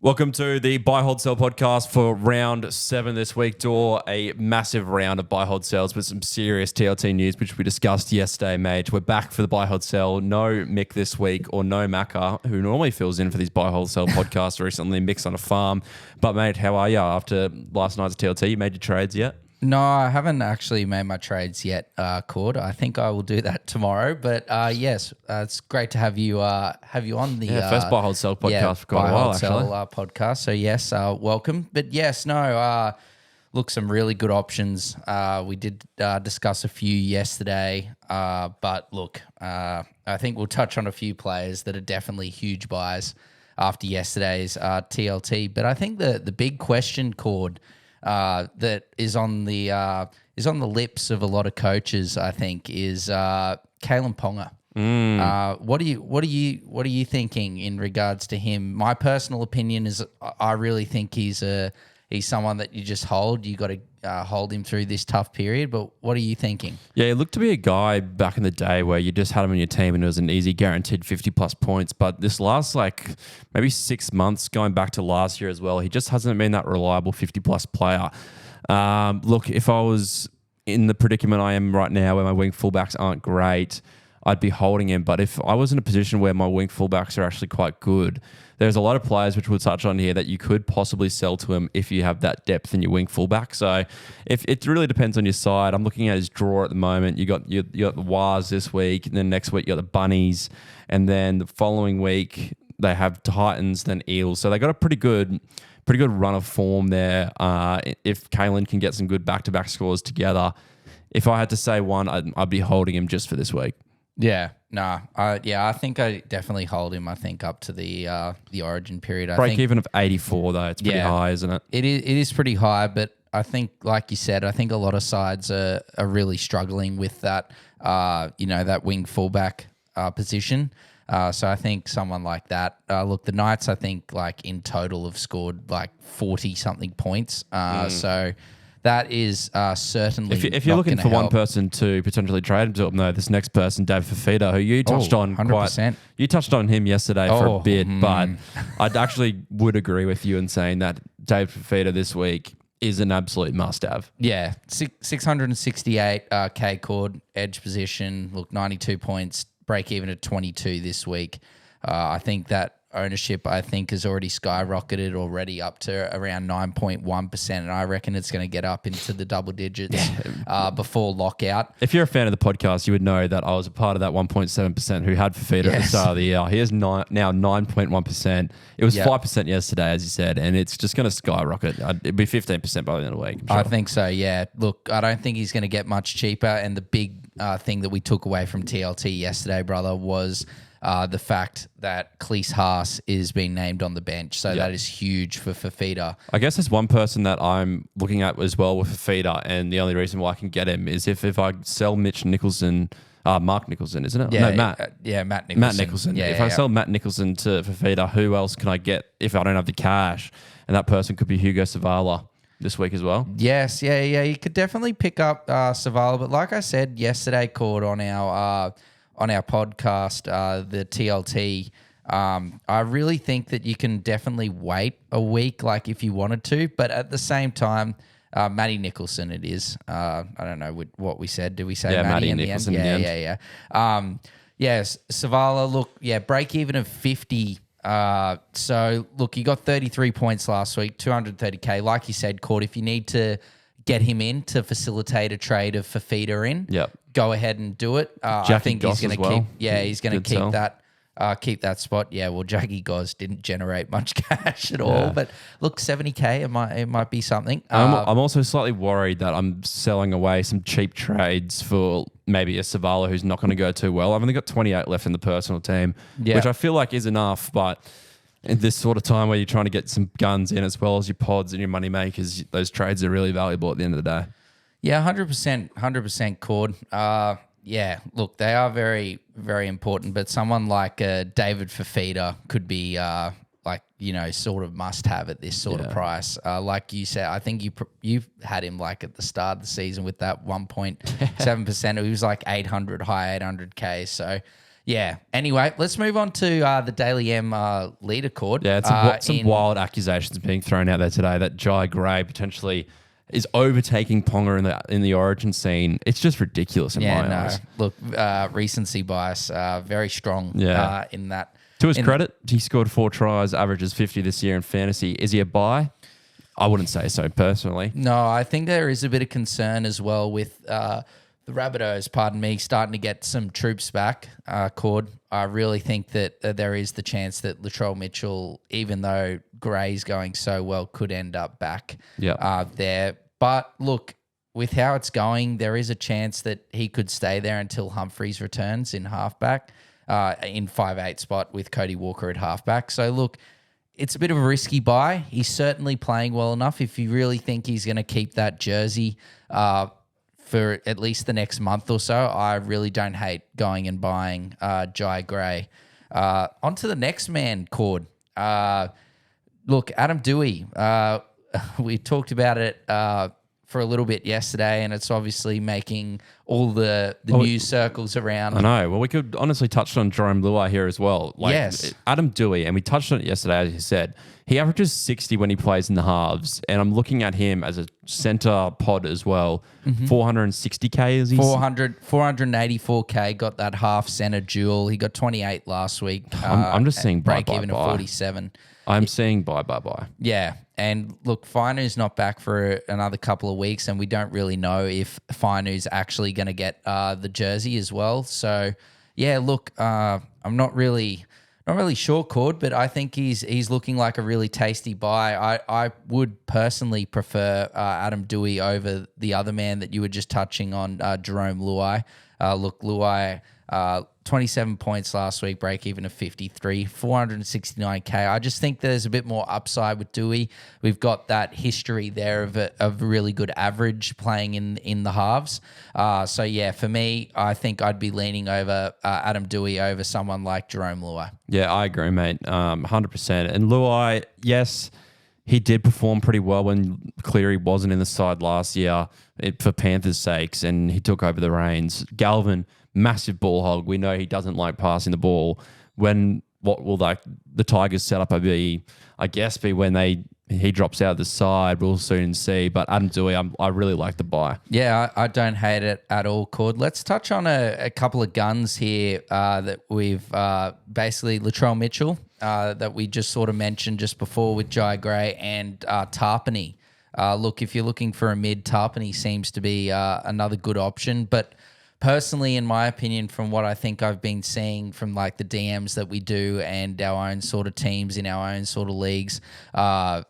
Welcome to the Buy, Hold, Sell podcast for round 7 this week. Dor, a massive round of buy, hold, sells with some serious TLT news, which we discussed yesterday, mate. We're back for the Buy, Hold, Sell. No Mick this week, or no Macca, who normally fills in for these Buy, Hold, Sell podcasts recently. Mick's on a farm. But, mate, how are you after last night's TLT? You made your trades yet? No, I haven't actually made my trades yet, Cord. I think I will do that tomorrow. But yes, it's great to have you on the first Buy, Hold, Sell podcast for quite a while, actually. Sell, podcast. So yes, welcome. But yes, no, look, some really good options. We did discuss a few yesterday, but look, I think we'll touch on a few players that are definitely huge buys after yesterday's TLT. But I think the big question, Cord, that is on the lips of a lot of coaches, I think, is Kalyn Ponga. What are you thinking in regards to him? My personal opinion is I really think he's someone that you just hold. You got to hold him through this tough period. But what are you thinking? Yeah, he looked to be a guy back in the day where you just had him on your team and it was an easy guaranteed 50 plus points. But this last maybe 6 months, going back to last year as well, he just hasn't been that reliable 50 plus player. Look, if I was in the predicament I am right now where my wing fullbacks aren't great, I'd be holding him. But if I was in a position where my wing fullbacks are actually quite good, there's a lot of players which we'll touch on here that you could possibly sell to him if you have that depth in your wing fullback. So if it really depends on your side. I'm looking at his draw at the moment. You got the Wars this week, and then next week you got the Bunnies, and then the following week they have Titans, then Eels. So they got a pretty good run of form there. If Kalyn can get some good back-to-back scores together, if I had to say one, I'd be holding him just for this week. Yeah, I think I definitely hold him. I think up to the Origin period. Break even of 84 though, it's pretty high, isn't it? It is pretty high, but I think, like you said, I think a lot of sides are really struggling with that. That wing fullback position. So I think someone like that. Look, the Knights, I think, in total have scored 40 something points. So. That is certainly. If you're looking for one person to potentially trade him to, this next person, Dave Fifita, who you touched on 100%. You touched on him yesterday for a bit, but I actually would agree with you in saying that Dave Fifita this week is an absolute must-have. Yeah, 668 Cord, edge position. Look, 92 points, break even at 22 this week. I think that ownership, has already skyrocketed already up to around 9.1%, and I reckon it's going to get up into the double digits before lockout. If you're a fan of the podcast, you would know that I was a part of that 1.7% who had Fifita at the start of the year. He is now 9.1%. It was 5% yesterday, as you said, and it's just going to skyrocket. It'd be 15% by the end of the week. I think so, yeah. Look, I don't think he's going to get much cheaper, and the big thing that we took away from TLT yesterday, brother, was the fact that Cleese Haas is being named on the bench. So that is huge for Fifita. I guess there's one person that I'm looking at as well with Fifita, and the only reason why I can get him is if I sell Mitch Nicholson, Mark Nicholson, isn't it? Yeah, no, Matt. Matt Nicholson. Matt Nicholson. If I sell Matt Nicholson to Fifita, who else can I get if I don't have the cash? And that person could be Hugo Savala this week as well. Yes, yeah. You could definitely pick up Savala. But like I said yesterday, Cord, on our podcast, the TLT, I really think that you can definitely wait a week, if you wanted to. But at the same time, Matty Nicholson it is. I don't know what we said. Did we say Matty in Nicholson the end? Yeah. Yes, Savala, look, break even of 50. So, look, you got 33 points last week, 230K. Like you said, Cord, if you need to get him in to facilitate a trade of Fifita in, go ahead and do it. I think he's going to he's going to keep that spot. Yeah, well, Jackie Goz didn't generate much cash at all, but look, 70K, it might be something. I'm also slightly worried that I'm selling away some cheap trades for maybe a Savala who's not going to go too well. I've only got 28 left in the personal team, which I feel like is enough, but in this sort of time where you're trying to get some guns in as well as your pods and your money makers, those trades are really valuable at the end of the day. Yeah, 100% Cord. Look, they are very, very important, but someone like David Fifita could be sort of must have at this sort of price. Like you said, I think you've had him at the start of the season with that 1.7%. It was 800, high 800K. So Yeah. Anyway, let's move on to the Daily M leader cord. Yeah, it's some wild accusations being thrown out there today that Jai Gray potentially is overtaking Ponga in the Origin scene. It's just ridiculous in my eyes. Look, recency bias, very strong in that. To his credit, he scored 4 tries, averages 50 this year in fantasy. Is he a buy? I wouldn't say so personally. No, I think there is a bit of concern as well with the Rabbitohs, starting to get some troops back, Cord. I really think that there is the chance that Latrell Mitchell, even though Gray's going so well, could end up back there. But look, with how it's going, there is a chance that he could stay there until Humphreys returns in halfback, in 5'8" spot with Cody Walker at halfback. So look, it's a bit of a risky buy. He's certainly playing well enough. If you really think he's going to keep that jersey for at least the next month or so, I really don't hate going and buying Jai Gray. On to the next man, Cord. Look, Adam Doueihi. We talked about it for a little bit yesterday, and it's obviously making all the news circles around. I know. Well, we could honestly touch on Jarome Luai here as well. Yes. Adam Doueihi, and we touched on it yesterday, as you said. He averages 60 when he plays in the halves, and I'm looking at him as a centre pod as well. 460K is he? 484K, got that half centre duel. He got 28 last week. I'm just seeing break even at 47. I'm seeing buy. Yeah. And look, Fainu's not back for another couple of weeks, and we don't really know if Fainu's actually going to get the jersey as well. So, yeah, look, I'm not really sure, Cord, but I think he's looking like a really tasty buy. I would personally prefer Adam Doueihi over the other man that you were just touching on, Jarome Luai. Look, Luai, 27 points last week, break even of 53, 469K. I just think there's a bit more upside with Doueihi. We've got that history there of a really good average playing in the halves. So, yeah, for me, I think I'd be leaning over Adam Doueihi over someone like Jarome Luai. Yeah, I agree, mate, 100%. And Luai, yes, he did perform pretty well when Cleary wasn't in the side last year for Panthers' sakes, and he took over the reins. Galvin, massive ball hog. We know he doesn't like passing the ball. What will the Tigers set up be? I guess be when he drops out of the side. We'll soon see. But Adam Doueihi, I really like the buy. Yeah, I don't hate it at all, Cord. Let's touch on a couple of guns here that we've basically Latrell Mitchell that we just sort of mentioned just before with Jai Gray and Tarpening. Look, if you're looking for a mid, Tarpening seems to be another good option. But personally, in my opinion, from what I think I've been seeing from like the DMs that we do and our own sort of teams in our own sort of leagues, I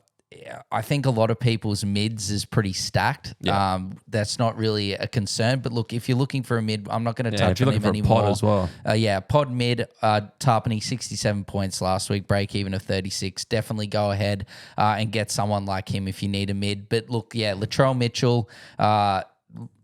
think a lot of people's mids is pretty stacked. Yeah. That's not really a concern. But look, if you're looking for a mid, I'm not going to touch on him anymore. Pod as well. Pod mid, Tarpening 67 points last week, break even of 36. Definitely go ahead and get someone like him if you need a mid. But look, Latrell Mitchell,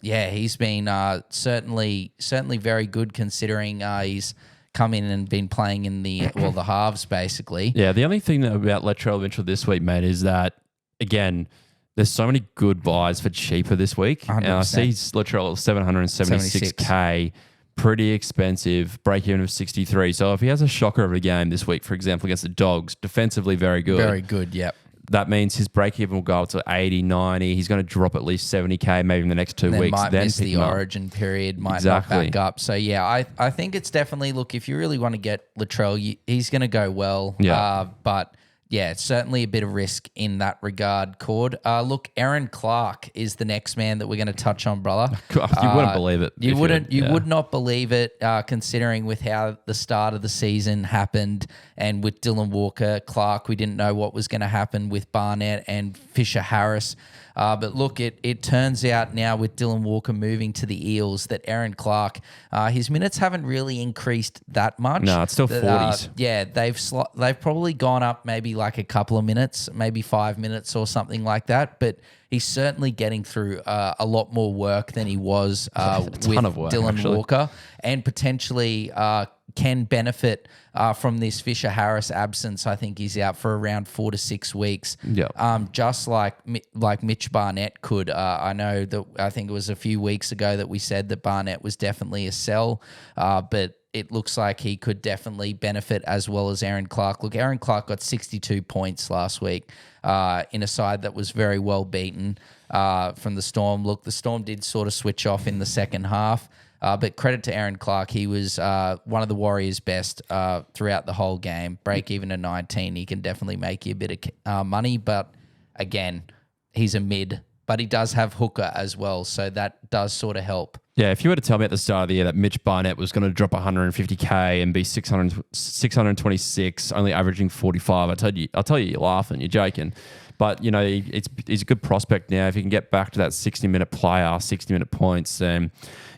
he's been certainly very good considering he's come in and been playing in the halves basically. Yeah, the only thing about Latrell Mitchell this week, mate, is that, again, there's so many good buys for cheaper this week. 100%. And I see Latrell at 776K, pretty expensive, break even of 63. So if he has a shocker of a game this week, for example, against the Dogs, defensively very good. Very good, yep. That means his break even will go up to 80, 90. He's going to drop at least 70K maybe in the next 2 weeks. Might miss the Origin period, might not back up. So, yeah, I think it's definitely, look, if you really want to get Latrell, he's going to go well. Yeah. But, yeah, it's certainly a bit of risk in that regard, Cord. Look, Aaron Clark is the next man that we're going to touch on, brother. You wouldn't believe it. You would not believe it, considering with how the start of the season happened and with Dylan Walker, Clark, we didn't know what was going to happen with Barnett and Fisher Harris. But look, it turns out now with Dylan Walker moving to the Eels that Aaron Clark, his minutes haven't really increased that much. No, it's still 40s. They've probably gone up maybe like a couple of minutes, maybe 5 minutes or something like that. But he's certainly getting through a lot more work than he was with Dylan Walker, and potentially can benefit from this Fisher Harris absence. I think he's out for around 4 to 6 weeks. Yep. Just like Mitch Barnett could. I know that I think it was a few weeks ago that we said that Barnett was definitely a sell, but it looks like he could definitely benefit as well as Aaron Clark. Look, Aaron Clark got 62 points last week in a side that was very well beaten from the Storm. Look, the Storm did sort of switch off in the second half, but credit to Aaron Clark. He was one of the Warriors' best throughout the whole game. Break even to 19, he can definitely make you a bit of money, but again, he's a mid, but he does have hooker as well, so that does sort of help. Yeah, if you were to tell me at the start of the year that Mitch Barnett was going to drop 150K and be 626, only averaging 45, I'll tell you, you're laughing, you're joking. But, you know, he's a good prospect now. If he can get back to that 60-minute player, 60-minute points, then,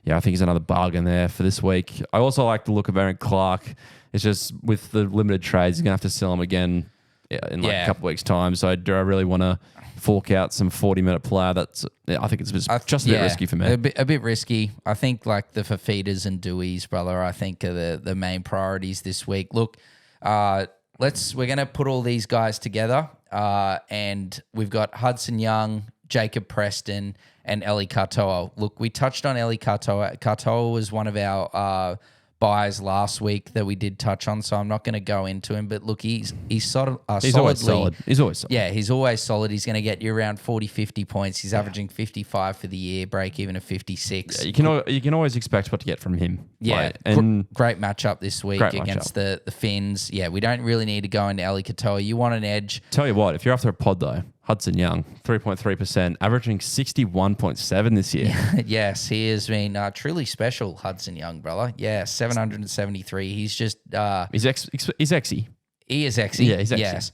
yeah, I think he's another bargain there for this week. I also like the look of Aaron Clark. It's just with the limited trades, he's going to have to sell him again in a couple of weeks' time. So do I really want to fork out some 40-minute player? I think it's just a bit risky for me. A bit risky. I think like the Fifitas and Doueihis, brother, I think are the main priorities this week. Look, we're going to put all these guys together, and we've got Hudson Young, Jacob Preston, and Eli Katoa. Look, we touched on Eli Katoa. Katoa was one of our buys last week that we did touch on, so I'm not going to go into him. But look, he's sort of he's always solid. He's always solid. Yeah, he's always solid. He's going to get you around 40, 50 points. He's averaging 55 for the year, break even of 56. Yeah, you can always expect what to get from him. Yeah, and great matchup this week against the Finns. Yeah, we don't really need to go into Eli Katoa. You want an edge. Tell you what, if you're after a pod though, Hudson Young, 3.3%, averaging 61.7 this year. Yes, he has been truly special, Hudson Young, brother. Yeah, 773. He's just... He's exy. He is exy. Yeah, he's exy. Yes.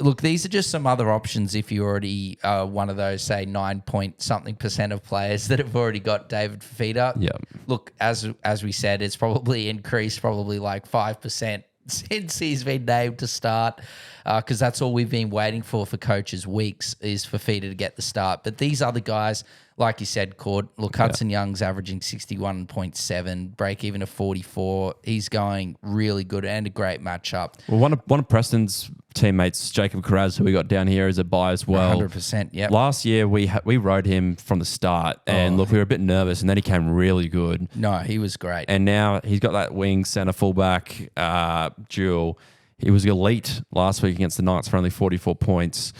Look, these are just some other options if you already one of those, say, 9-point-something% of players that have already got David Fifita. Yeah. Look, as we said, it's probably increased probably like 5% since he's been named to start, because that's all we've been waiting for coaches' weeks is for Fifita to get the start. But these other guys, like you said, Cord, look, Hudson Young's averaging 61.7, break even of 44. He's going really good and a great matchup. Well, one of Preston's teammates, Jacob Kiraz, who we got down here as a buy as well. 100%, yeah. Last year, we rode him from the start, and look, we were a bit nervous, and then he came really good. No, he was great. And now he's got that wing center fullback duel. He was elite last week against the Knights for only 44 points.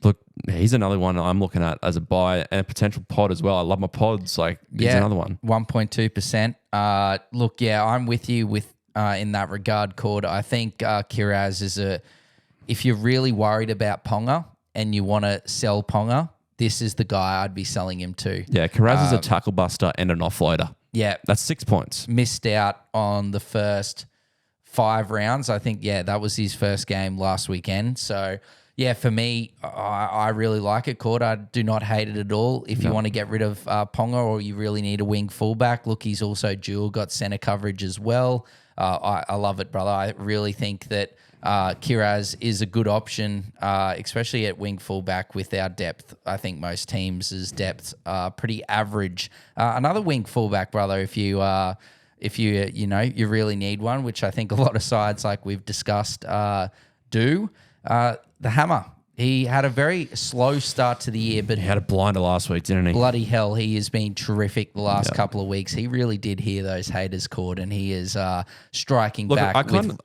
Look, he's another one I'm looking at as a buy and a potential pod as well. I love my pods. Like, he's another one. 1.2%. Look, yeah, I'm with you in that regard, Cord. I think Kiraz is if you're really worried about Ponga and you want to sell Ponga, this is the guy I'd be selling him to. Yeah, Kiraz is a tackle buster and an offloader. Yeah. That's 6 points. Missed out on the first 5 rounds. I think, that was his first game last weekend. So, yeah, for me, I really like it, Cord. I do not hate it at all. If you want to get rid of Ponga or you really need a wing fullback, look, he's also dual, got center coverage as well. I love it, brother. I really think that Kiraz is a good option, especially at wing fullback with our depth. I think most teams' depth are pretty average. Another wing fullback, brother, if you really need one, which I think a lot of sides, like we've discussed, do. The Hammer. He had a very slow start to the year, but he had a blinder last week, didn't he? Bloody hell, he has been terrific the last couple of weeks. He really did hear those haters, Cord, and he is striking back with...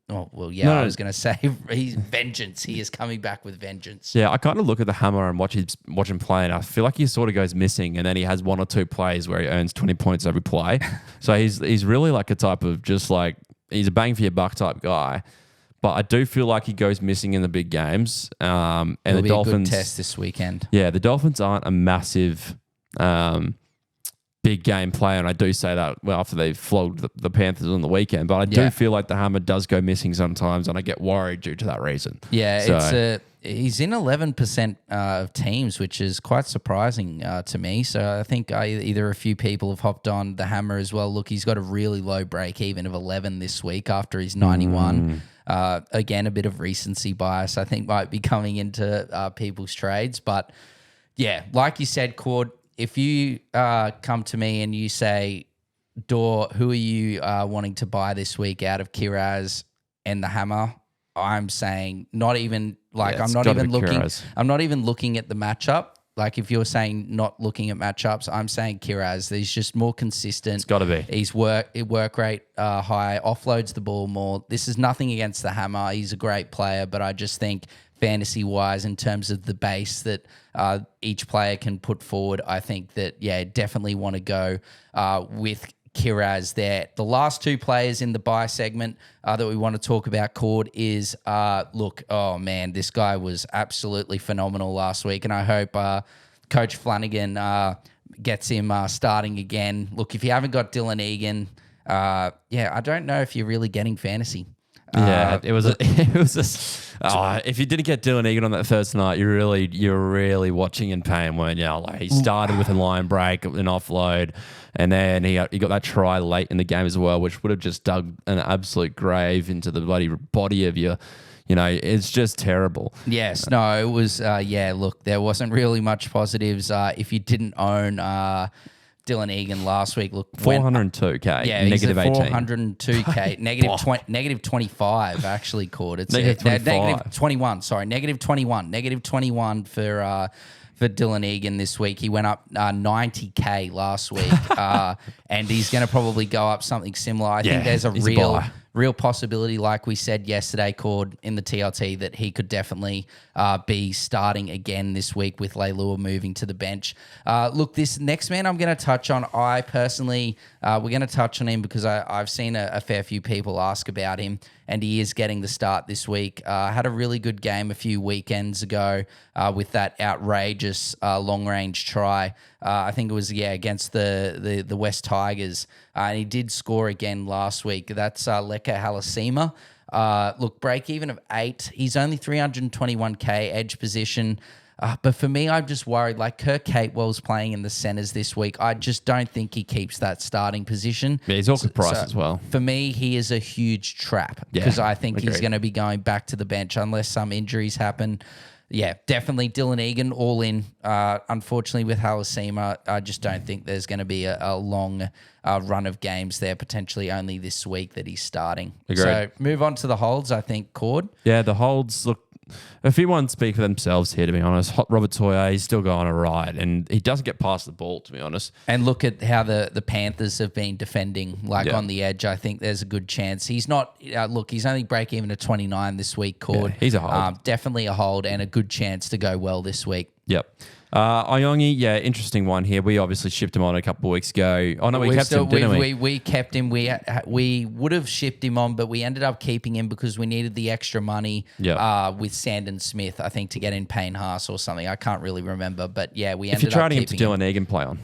I was going to say he's vengeance. He is coming back with vengeance. Yeah, I kind of look at the Hammer and watch him play, and I feel like he sort of goes missing, and then he has 1 or 2 plays where he earns 20 points every play. So he's really like a type of just like, he's a bang for your buck type guy. But I do feel like he goes missing in the big games. And It'll the be Dolphins, a good test this weekend. Yeah, the Dolphins aren't a massive big game player, and I do say that after they flogged the Panthers on the weekend. But I do feel like the Hammer does go missing sometimes, and I get worried due to that reason. Yeah, he's in 11% of teams, which is quite surprising to me. So I think either a few people have hopped on the Hammer as well. Look, he's got a really low break even of 11 this week after his 91. Again, a bit of recency bias, I think, might be coming into people's trades. But yeah, like you said, Cord, if you come to me and you say, Dor, who are you wanting to buy this week out of Kiraz and the Hammer? I'm saying not even like I'm not even looking. Kiraz. I'm not even looking at the matchup. like if you're saying not looking at matchups, I'm saying Kiraz. He's just more consistent. It's got to be. He's work rate high, offloads the ball more. This is nothing against the Hammer. He's a great player, but I just think fantasy-wise, in terms of the base that each player can put forward, I think that, definitely want to go with Kiraz there. The last two players in the buy segment that we want to talk about, Cord, is, oh man, this guy was absolutely phenomenal last week, and I hope Coach Flanagan gets him starting again. Look, if you haven't got Dylan Egan, I don't know if you're really getting fantasy. It was if you didn't get Dylan Egan on that first night, you're really watching in pain, weren't you? Like, he started with a line break, an offload, and then he got that try late in the game as well, which would have just dug an absolute grave into the bloody body of you. It's just terrible. Yes, no, it was. Look, there wasn't really much positives if you didn't own Dylan Egan last week. Look, 402K. Yeah, negative 18. 402K. negative 25 actually, Cord. It's negative 25. Negative 21. Sorry, negative 21. Negative 21 for Dylan Egan this week. He went up 90K last week, and he's going to probably go up something similar. I think there's a real possibility, like we said yesterday, Cord, in the TLT, that he could definitely be starting again this week with Leilua moving to the bench. Look, this next man I'm going to touch on, I personally, we're going to touch on him because I've seen a fair few people ask about him, and he is getting the start this week. Had a really good game a few weekends ago with that outrageous long-range try. I think it was, against the West Tigers. And he did score again last week. That's Leka Halasima. Look, break even of 8. He's only 321K edge position. But for me, I'm just worried. Like, Kirk Capewell's playing in the centers this week. I just don't think he keeps that starting position. Yeah, he's also priced as well. For me, he is a huge trap because I think he's going to be going back to the bench unless some injuries happen. Yeah, definitely Dylan Egan all in. Unfortunately, with Halasima, I just don't think there's going to be a long run of games there, potentially only this week that he's starting. Agreed. So move on to the holds, I think, Cord. Yeah, the holds, look, a few ones speak for themselves here, to be honest. Hot Robert Toye, he's still going all right, and he doesn't get past the ball, to be honest. And look at how the Panthers have been defending, on the edge. I think there's a good chance. He's not, he's only break even at 29 this week, Cord. Yeah, he's a hold. Definitely a hold and a good chance to go well this week. Yep. Iongi, interesting one here. We obviously shipped him on a couple of weeks ago. Oh, no, we kept him, didn't we? We kept him. We would have shipped him on, but we ended up keeping him because we needed the extra money with Sandon Smith, I think, to get in Payne Haas or something. I can't really remember, but we ended up keeping him. If you're trading him to Dylan Egan, play on.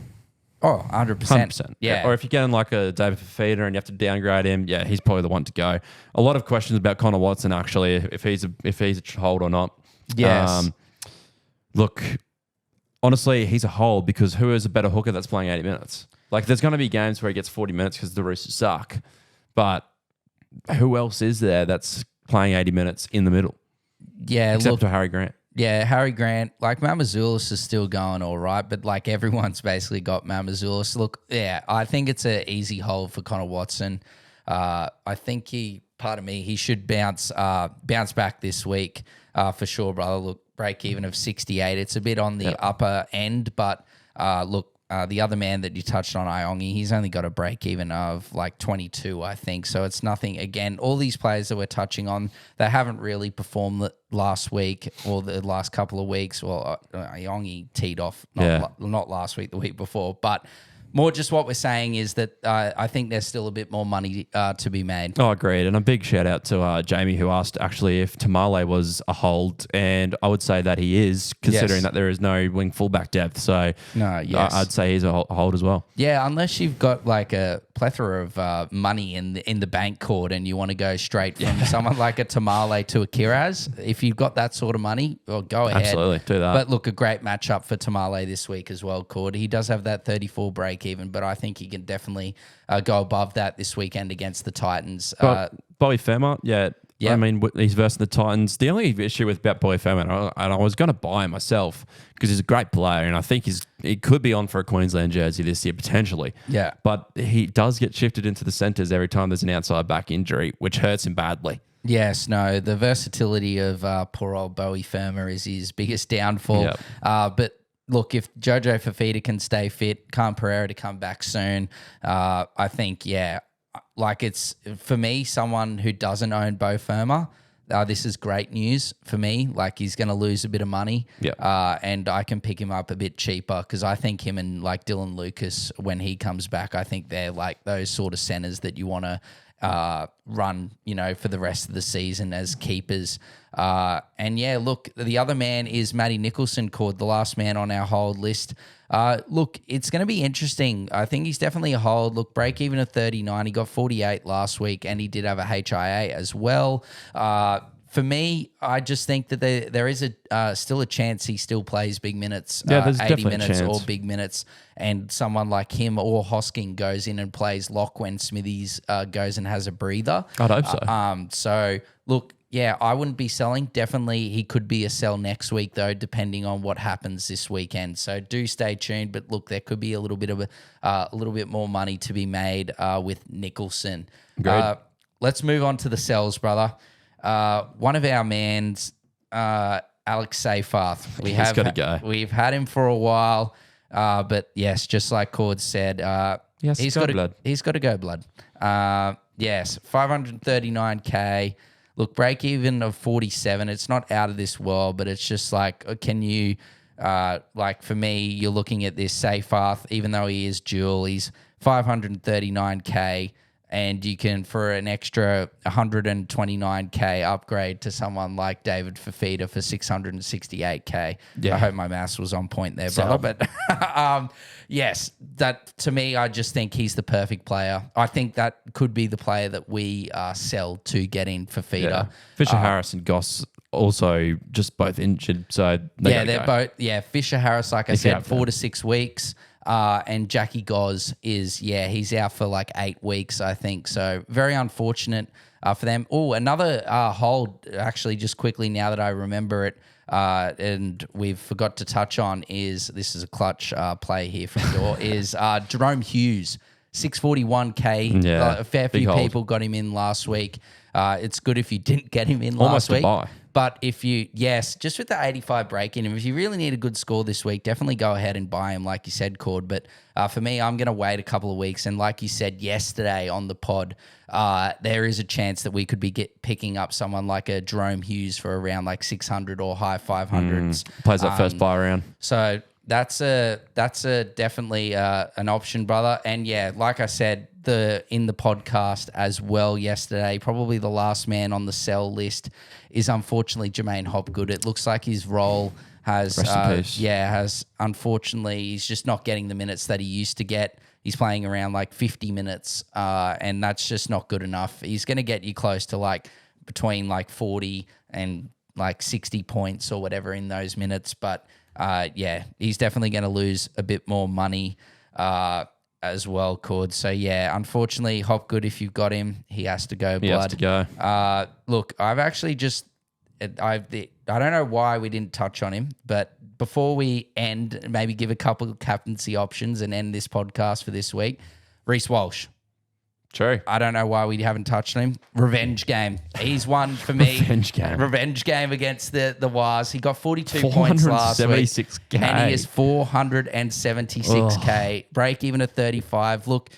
Oh, 100%. Yeah. Or if you're getting like a David Fifita and you have to downgrade him, he's probably the one to go. A lot of questions about Connor Watson, actually, if he's a hold or not. Yes. Look, honestly, he's a hold because who is a better hooker that's playing 80 minutes? Like, there's going to be games where he gets 40 minutes because the Roosters suck. But who else is there that's playing 80 minutes in the middle? Yeah, except for Harry Grant. Yeah, Harry Grant. Like, Mamazoulis is still going all right, but like everyone's basically got Mamazoulis. Look, I think it's an easy hold for Connor Watson. I think he should bounce back this week for sure, brother. Look, break even of 68. It's a bit on the upper end, but the other man that you touched on, Iongi, he's only got a break even of like 22, I think. So it's nothing. Again, all these players that we're touching on, they haven't really performed last week or the last couple of weeks. Well, Iongi teed off, not last week, the week before, but more just what we're saying is that I think there's still a bit more money to be made. Oh, agreed. And a big shout out to Jamie, who asked actually if Tamale was a hold. And I would say that he is, considering that there is no wing fullback depth. So I'd say he's a hold as well. Yeah, unless you've got like a plethora of money in the bank court and you want to go straight from someone like a Tamale to a Kiraz. If you've got that sort of money, well, go ahead. Absolutely, do that. But look, a great matchup for Tamale this week as well, Cord. He does have that 34 break even, but I think he can definitely go above that this weekend against the Titans. Bobby Fermor, I mean, he's versus the Titans. The only issue with Bobby Fermor, and I was going to buy him myself because he's a great player, and I think he could be on for a Queensland jersey this year, potentially. Yeah. But he does get shifted into the centres every time there's an outside back injury, which hurts him badly. Yes, no, the versatility of poor old Bowie Fermor is his biggest downfall. Yep. But look, if Jojo Fifita can stay fit, Khan Pereira to come back soon, I think, like it's, for me, someone who doesn't own Bo Firma, this is great news for me. Like he's going to lose a bit of money, and I can pick him up a bit cheaper because I think him and like Dylan Lucas, when he comes back, I think they're like those sort of centers that you want to run, for the rest of the season as keepers. And look, the other man is Matty Nicholson, called the last man on our hold list. Look, it's going to be interesting. I think he's definitely a hold. Look, break even at 39. He got 48 last week, and he did have a HIA as well. For me, I just think that there is still a chance he still plays big minutes, there's 80 minutes chance. or big minutes, and someone like him or Hosking goes in and plays lock when Smithies goes and has a breather. I'd hope so. So, look, I wouldn't be selling. Definitely, he could be a sell next week, though, depending on what happens this weekend. So do stay tuned. But look, there could be a little bit of a little bit more money to be made with Nicholson. Let's move on to the sells, brother. One of our mans, Alex Seyfarth. He's got to go. We've had him for a while, but yes, just like Cord said, he's got to go blood. Yes, 539K. Look, break even of 47. It's not out of this world, but it's just like, can you, like for me, you're looking at this Seyfarth, even though he is dual, he's 539K. And you can, for an extra 129K, upgrade to someone like David Fifita for 668K. I hope my maths was on point there, brother. But yes, that to me, I just think he's the perfect player. I think that could be the player that we sell to get in Fifita. Yeah. Fisher Harris and Goss also just both injured. So they're both. Yeah, Fisher Harris, like I said, 4 to 6 weeks. And Jackie Goz is, he's out for like 8 weeks, I think. So very unfortunate for them. Oh, another hold, actually, just quickly now that I remember it, and we've forgot to touch on this is a clutch play here from Dor, is Jerome Hughes, 641K. A fair few people got him in last week. It's good if you didn't get him in last week. Almost a buy. But if you, just with the 85 break-in, if you really need a good score this week, definitely go ahead and buy him, like you said, Cord. But for me, I'm going to wait a couple of weeks. And like you said yesterday on the pod, there is a chance that we could be picking up someone like a Jerome Hughes for around like 600 or high 500s. Plays that first buy round. So that's a definitely an option, brother. And like I said, in the podcast as well yesterday, probably the last man on the sell list is unfortunately Jermaine Hopgood. It looks like his role has unfortunately, he's just not getting the minutes that he used to get. He's playing around like 50 minutes, and that's just not good enough. He's going to get you close to like between like 40 and like 60 points or whatever in those minutes, but he's definitely going to lose a bit more money as well, Cord. So, unfortunately, Hopgood, if you've got him, he has to go blood. He has to go. Look, I've actually I don't know why we didn't touch on him, but before we end, maybe give a couple of captaincy options and end this podcast for this week. Reece Walsh. True. I don't know why we haven't touched on him. Revenge game. He's one for me. Revenge game against the Wars. He got 42 points last week. 476K. And he is 476K. Break even at 35. Look,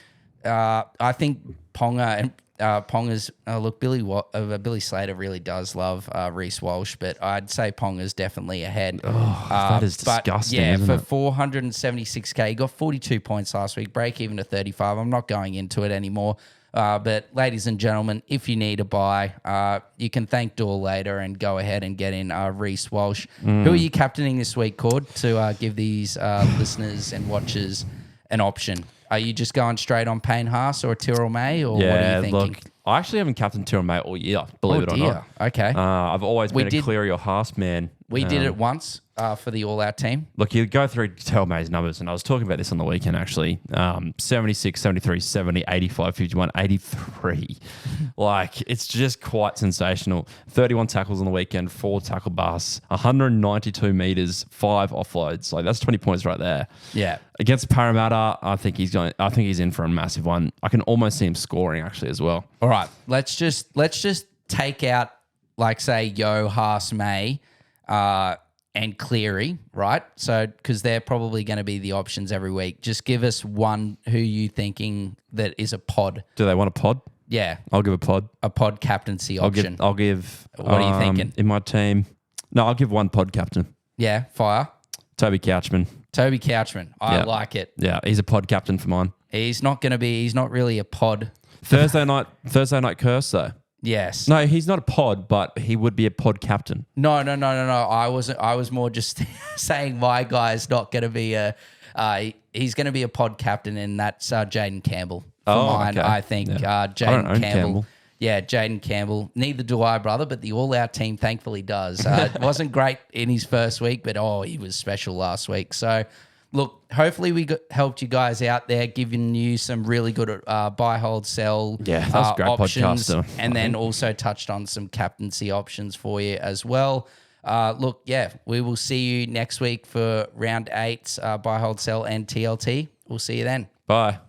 I think Ponga and Ponga's look, Billy Slater really does love Reece Walsh, but I'd say Ponga's definitely ahead. That is disgusting. Isn't for it? 476K, he got 42 points last week. Break even to 35. I'm not going into it anymore. But ladies and gentlemen, if you need a buy, you can thank Dor later and go ahead and get in Reece Walsh. Who are you captaining this week, Cord, to give these listeners and watchers an option? Are you just going straight on Payne Haas or Tyrrell May, or what are you thinking? Look, I actually haven't captained Tyrrell May all year, believe it or not. Okay. I've always been a Cleary or Haas man. We did it once for the all-out team. Look, you go through Tyrell May's numbers, and I was talking about this on the weekend, actually. 76, 73, 70, 85, 51, 83. Like, it's just quite sensational. 31 tackles on the weekend, 4 tackle busts, 192 metres, 5 offloads. Like, that's 20 points right there. Yeah. Against Parramatta, I think he's in for a massive one. I can almost see him scoring, actually, as well. All right. Let's just take out, like, say, Haas, May. and Cleary, right? So, because they're probably going to be the options every week. Just give us one who you thinking that is a pod. Do they want a pod? Yeah. I'll give a pod. A pod captaincy option. I'll give. What are you thinking? In my team? No, I'll give one pod captain. Yeah, fire. Toby Couchman. Toby Couchman. I like it. Yeah, he's a pod captain for mine. He's not really a pod. Thursday night curse though. Yes. No, he's not a pod, but he would be a pod captain. No. I was more just saying my guy's not going to be he's going to be a pod captain, and that's Jaden Campbell. For mine, okay. I think Jaden Campbell. Yeah, Jaden Campbell. Neither do I, brother, but the all-out team thankfully does. It wasn't great in his first week, but he was special last week. So, look, hopefully we helped you guys out there, giving you some really good buy, hold, sell that was a great options, podcast, and then also touched on some captaincy options for you as well. We will see you next week for round 8, buy, hold, sell, and TLT. We'll see you then. Bye.